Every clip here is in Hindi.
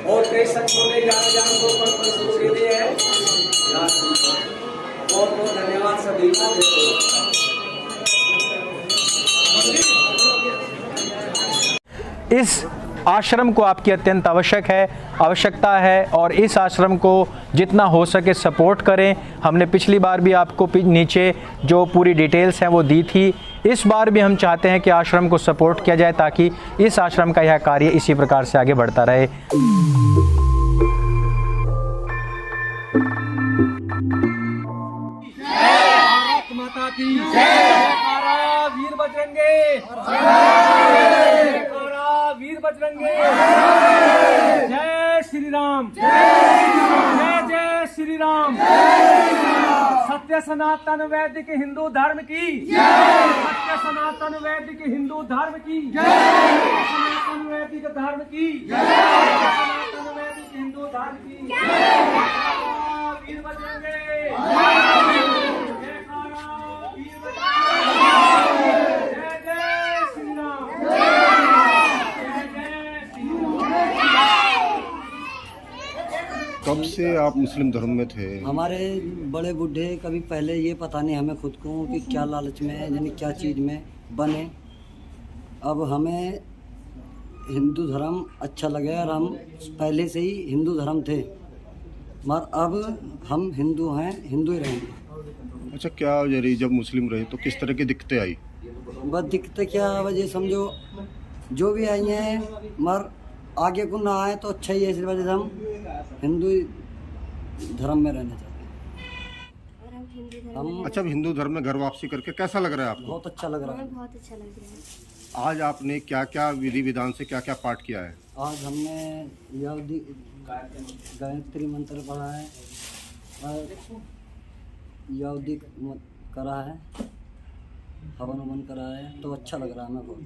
और कई संतों ने जान जान को पर सूची दी है। बहुत बहुत धन्यवाद सभी का। इस आश्रम को आपकी अत्यंत आवश्यकता है और इस आश्रम को जितना हो सके सपोर्ट करें। हमने पिछली बार भी आपको नीचे जो पूरी डिटेल्स हैं वो दी थी। इस बार भी हम चाहते हैं कि आश्रम को सपोर्ट किया जाए ताकि इस आश्रम का यह कार्य इसी प्रकार से आगे बढ़ता रहे। भारत माता की जय। वीर बजरंगे, वीर बजरंगे, जय श्री राम, जय जय श्री राम। सत्य सनातन वैदिक हिंदू धर्म की जय। सत्य सनातन वैदिक हिंदू धर्म की जय। सनातन वैदिक धर्म की जय। सनातन वैदिक हिंदू धर्म की जय। वीर बजरंगे, कब से आप मुस्लिम धर्म में थे? हमारे बड़े बूढ़े कभी पहले ये पता नहीं हमें खुद को कि क्या लालच में यानी क्या चीज़ में बने। अब हमें हिंदू धर्म अच्छा लगे और हम पहले से ही हिंदू धर्म थे, मगर अब हम हिंदू हैं, हिंदू ही रहेंगे। अच्छा, क्या जरी जब मुस्लिम रहे तो किस तरह की दिक्कतें आई? बस दिक्कतें क्या वजह समझो जो भी आई हैं, मगर आगे को ना आए तो अच्छा ही है। इस वजह से हम हिंदू धर्म में रहना चाहते हैं। हम अच्छा, हिंदू धर्म में घर वापसी करके कैसा लग रहा है आपको? बहुत अच्छा लग रहा है। बहुत अच्छा लग रहा है। आज आपने क्या क्या विधि विधान से क्या क्या पाठ किया है? आज हमने गायत्री मंत्र पढ़ा है और यौदिक करा है, हवन ववन करा है, तो अच्छा लग रहा है हमें बहुत।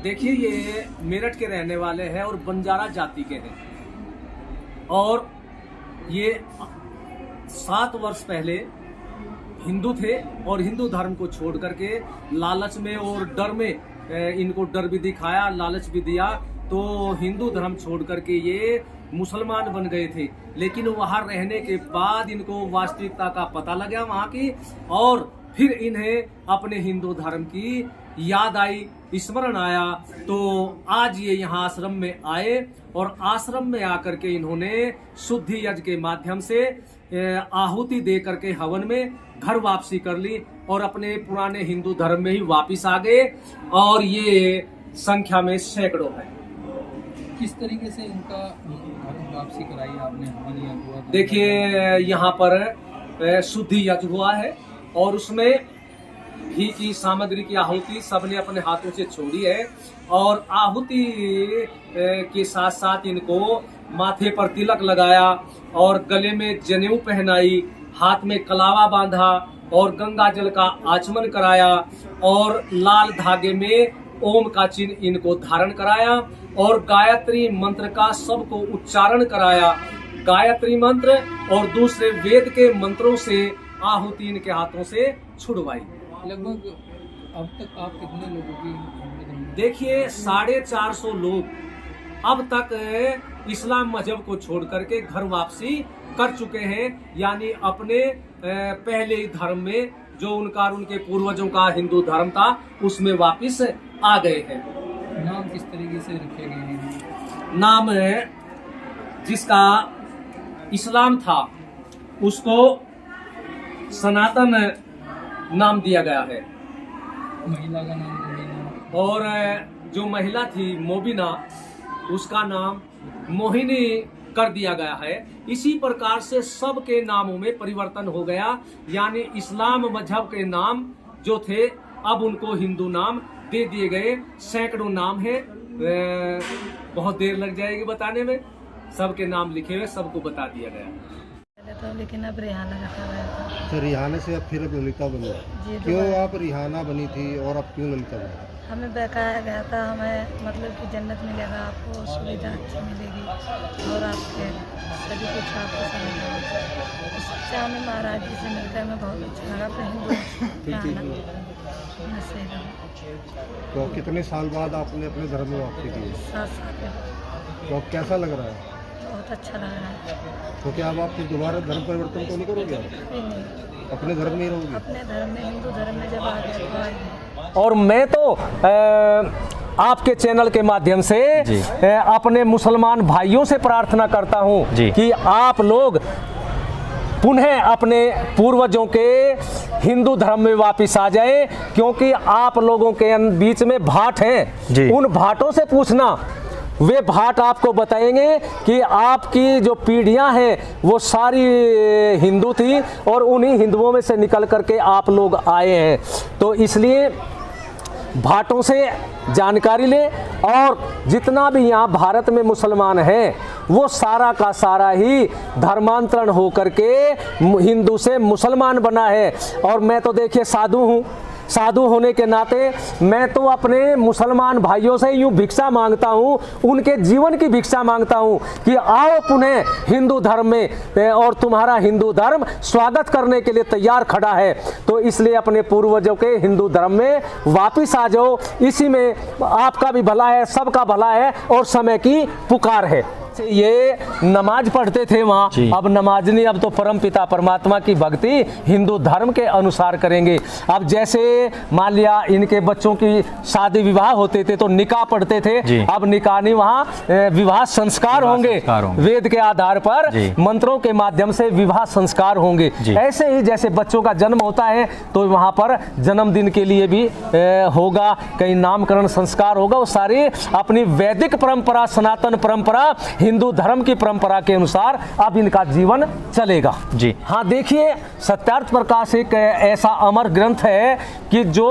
देखिए, ये मेरठ के रहने वाले हैं और बंजारा जाति के हैं और ये 7 वर्ष पहले हिंदू थे और हिंदू धर्म को छोड़ करके लालच में और डर में, इनको डर भी दिखाया, लालच भी दिया, तो हिंदू धर्म छोड़ करके ये मुसलमान बन गए थे। लेकिन वहां रहने के बाद इनको वास्तविकता का पता लगा वहां की, और फिर इन्हें अपने हिंदू धर्म की याद आई, स्मरण आया, तो आज ये यहाँ आश्रम में आए और आश्रम में आकर के इन्होंने शुद्धि यज्ञ के माध्यम से आहुति दे करके हवन में घर वापसी कर ली और अपने पुराने हिंदू धर्म में ही वापिस आ गए, और ये संख्या में सैकड़ों है। किस तरीके से इनका घर वापसी कराई आपने? हवन या हुआ? देखिए, यहाँ पर शुद्धि यज्ञ हुआ है और उसमें घी की सामग्री की आहुति सबने अपने हाथों से छोड़ी है, और आहुति के साथ साथ इनको माथे पर तिलक लगाया और गले में जनेऊ पहनाई, हाथ में कलावा बांधा और गंगा जल का आचमन कराया और लाल धागे में ओम का चिन्ह इनको धारण कराया और गायत्री मंत्र का सबको उच्चारण कराया। गायत्री मंत्र और दूसरे वेद के मंत्रों से आहुति इनके हाथों से छुड़वाई। लगभग अब तक आप कितने लोगों की? देखिए, 450 लोग अब तक इस्लाम मजहब को छोड़ करके घर वापसी कर चुके हैं, यानी अपने पहले धर्म में जो उनका और उनके पूर्वजों का हिंदू धर्म था उसमें वापस आ गए हैं। नाम किस तरीके से रखे गए हैं? नाम जिसका इस्लाम था उसको सनातन नाम दिया गया है, महिला का नाम मोहिनी, और जो महिला थी मोबिना उसका नाम मोहिनी कर दिया गया है। इसी प्रकार से सबके नामों में परिवर्तन हो गया, यानी इस्लाम मजहब के नाम जो थे अब उनको हिंदू नाम दे दिए गए। सैकड़ों नाम है, बहुत देर लग जाएगी बताने में, सबके नाम लिखे हुए सबको बता दिया गया। तो लेकिन अब रिहाना रखा गया था। तो रिहाना से अब फिर ललिता बनी, जी, क्यों आप रिहाना बनी थी और अब क्यों ललिता बनी? हमें बहकाया गया था, हमें मतलब कि जन्नत मिलेगा, आपको सुविधा अच्छी मिलेगी और आपके सभी कुछ आपको समझेगा। इससे हमें महाराज जी से मिलकर हमें बहुत अच्छा लगा। अपने हिंदू सही लगा। तो कितने साल बाद आपने अपने धर्म में वापसी की? 7 साल के। तो अब कैसा लग रहा है? बहुत अच्छा लग रहा है। तो क्या अब आप दोबारा धर्म परिवर्तन तो नहीं करोगे? नहीं, अपने धर्म में ही रहोगे? अपने धर्म में, हिंदू धर्म में जब आ गए तो आ गए। और मैं तो आपके चैनल के माध्यम से अपने मुसलमान भाइयों से प्रार्थना करता हूं कि आप लोग पुनः अपने पूर्वजों के हिंदू धर्म में वापस आ जाएं, क्योंकि आप लोगों के बीच में भाट हैं। उन भाटों से पूछना, वे भाट आपको बताएंगे कि आपकी जो पीढ़ियां हैं वो सारी हिंदू थी और उन्हीं हिंदुओं में से निकल करके आप लोग आए हैं। तो इसलिए भाटों से जानकारी ले, और जितना भी यहाँ भारत में मुसलमान हैं वो सारा का सारा ही धर्मांतरण हो करके हिंदू से मुसलमान बना है। और मैं तो देखिए साधु हूँ, साधु होने के नाते मैं तो अपने मुसलमान भाइयों से यूँ भिक्षा मांगता हूँ, उनके जीवन की भिक्षा मांगता हूँ कि आओ पुनः हिंदू धर्म में, और तुम्हारा हिंदू धर्म स्वागत करने के लिए तैयार खड़ा है। तो इसलिए अपने पूर्वजों के हिंदू धर्म में वापिस आ जाओ, इसी में आपका भी भला है, सबका भला है और समय की पुकार है। ये नमाज पढ़ते थे वहाँ, अब नमाज नहीं, अब तो परम पिता परमात्मा की भक्ति हिंदू धर्म के अनुसार करेंगे। अब जैसे मान लिया इनके बच्चों की शादी विवाह होते थे तो निकाह पढ़ते थे, अब निकाह नहीं, वहाँ विवाह संस्कार होंगे, वेद के आधार पर मंत्रों के माध्यम से विवाह संस्कार होंगे। ऐसे ही जैसे बच्चों का जन्म होता है तो वहाँ पर जन्मदिन के लिए भी होगा, कहीं नामकरण संस्कार होगा। वो सारी अपनी वैदिक परंपरा, सनातन परंपरा, हिंदू धर्म की परंपरा के अनुसार अब इनका जीवन चलेगा। जी हाँ, देखिए सत्यार्थ प्रकाश एक ऐसा अमर ग्रंथ है कि जो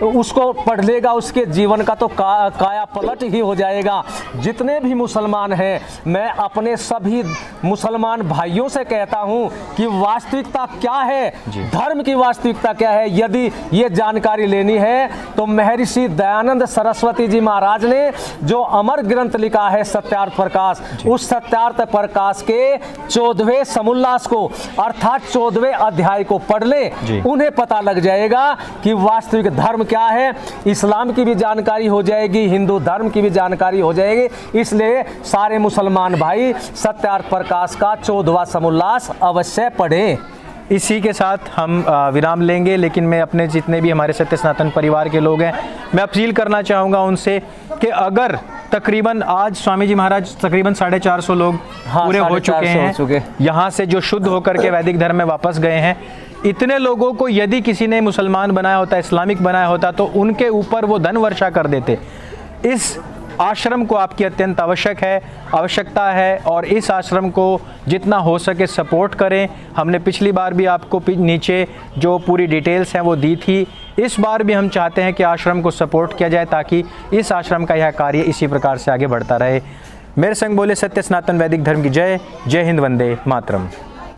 उसको पढ़ लेगा उसके जीवन का तो काया पलट ही हो जाएगा। जितने भी मुसलमान हैं, मैं अपने सभी मुसलमान भाइयों से कहता हूं कि वास्तविकता क्या है, धर्म की वास्तविकता क्या है, यदि ये जानकारी लेनी है तो महर्षि दयानंद सरस्वती जी महाराज ने जो अमर ग्रंथ लिखा है सत्यार्थ प्रकाश, उस सत्यार्थ प्रकाश के 14वें समुल्लास को अर्थात 14वें अध्याय को पढ़ ले, उन्हें पता लग जाएगा कि वास्तविक धर्म क्या है। इस्लाम की भी जानकारी हो जाएगी, हिंदू धर्म की भी जानकारी हो जाएगी। इसलिए सारे मुसलमान भाई सत्यार्थ प्रकाश का 14वां समुल्लास अवश्य पढ़ें। इसी के साथ हम विराम लेंगे, लेकिन मैं अपने जितने भी हमारे सत्य सनातन परिवार के लोग हैं, मैं अपील करना चाहूँगा उनसे कि अगर तकरीबन आज स्वामी जी महाराज तकरीबन 450 लोग हाँ, पूरे हो 450 चुके हैं यहाँ से, जो शुद्ध होकर के वैदिक धर्म में वापस गए हैं। इतने लोगों को यदि किसी ने मुसलमान बनाया होता, इस्लामिक बनाया होता, तो उनके ऊपर वो धन वर्षा कर देते। इस आश्रम को आपकी अत्यंत आवश्यकता है और इस आश्रम को जितना हो सके सपोर्ट करें। हमने पिछली बार भी आपको नीचे जो पूरी डिटेल्स हैं वो दी थी। इस बार भी हम चाहते हैं कि आश्रम को सपोर्ट किया जाए ताकि इस आश्रम का यह कार्य इसी प्रकार से आगे बढ़ता रहे। मेरे संग बोले सत्य सनातन वैदिक धर्म की जय। जय हिंद, वंदे मातरम।